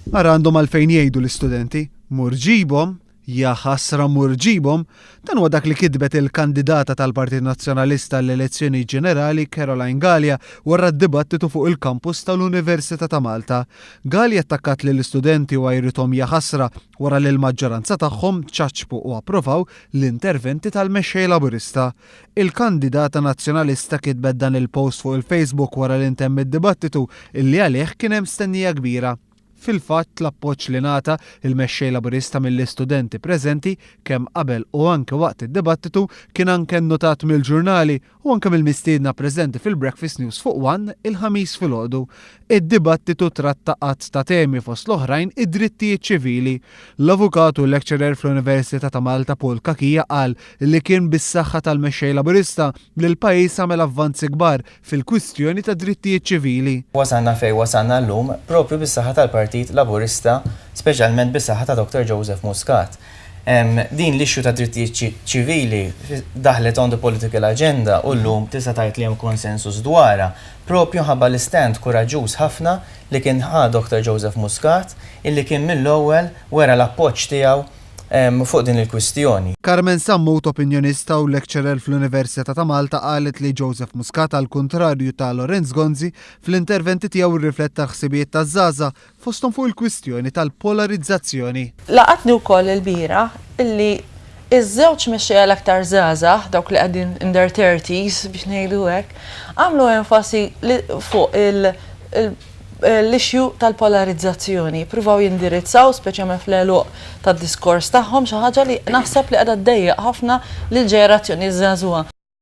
Ara għandhom għalfejn jgħidu l-istudenti, murġibhom, ħasra murġibhom, dan huwa dak li kitbet il-kandidata tal-Partit Nazzjonalista l-elezzjoni ġenerali Caroline Gallia wara d-dibattitu fuq il-kampus tal-Università ta' Malta. Gallia attakkat lill istudenti u għajrithom ħasra wara li l-maġġoranza tagħhom ċaċpu u approvaw l-interventi tal-mexxej Laburista. Il-kandidata nazzjonalista kitbet dan il-post fuq il-Facebook wara li ntemm id-dibattitu illi għalih kien hemm stennija kbira. Fil-fatt l-appoġġ li ngħata il-mexxej Laburista mill-istudenti preżenti kemm qabel u anke waqt id-dibattitu kien anke nnotat mill-ġurnali u anke mill-mistiedna preżenti fil-Breakfast News fuq One il-ħamis filgħodu. Id-dibattitu tratta qatt ta' temi fost l-oħrajn id-drittijiet ċivili. L-avukat u lecturer fl-Università ta' Malta Paul Kakija qal li kien bis-saħħa tal-mexxej Laburista li l-pajjiż għamel avvanzi kbar fil-kwistjoni ta' drittijiet ċivili. Wasanna fejn wasanna llum propju bis-saħħa tal-Partit Laburista, speċjalment bis-saħħa ta' Dr. Joseph Muscat. Din l-ixxu ta' drittijiet ċivili daħlet on the political agenda u llum tista' tgħid li hemm konsensus dwarha propju ħabba l-istent kuraġuż ħafna li kien Dr. Joseph Muscat illi kien mill-ewwel wera l-appoġġ tiegħu fuq din il-kwistjoni. Carmen Sammut, opinjonista u lecturer fl-Università ta' Malta, qalet li Joseph Muscat għal kontrarju ta' Lorenz Gonzi fl-interventi tiegħu rrifletta ħsibijiet taż-żgħażagħ fosthom fuq il-kwistjoni tal-polarizzazzjoni. Laqatni wkoll il-bira illi iż-żewġ mexxejja l-aktar żgħażagħ dawk li qegħdin in their 30s biex ngħidu hekk, għamlu enfasi fuq l-issue tal-polarizzazzjoni, pruvaw jindirizzaw speċjalment fl-eluq tad-diskors tagħhom xi ħaġa li naħseb li qiegħda ddejjaq ħafna lill-ġenerazzjoni żagħżugħa.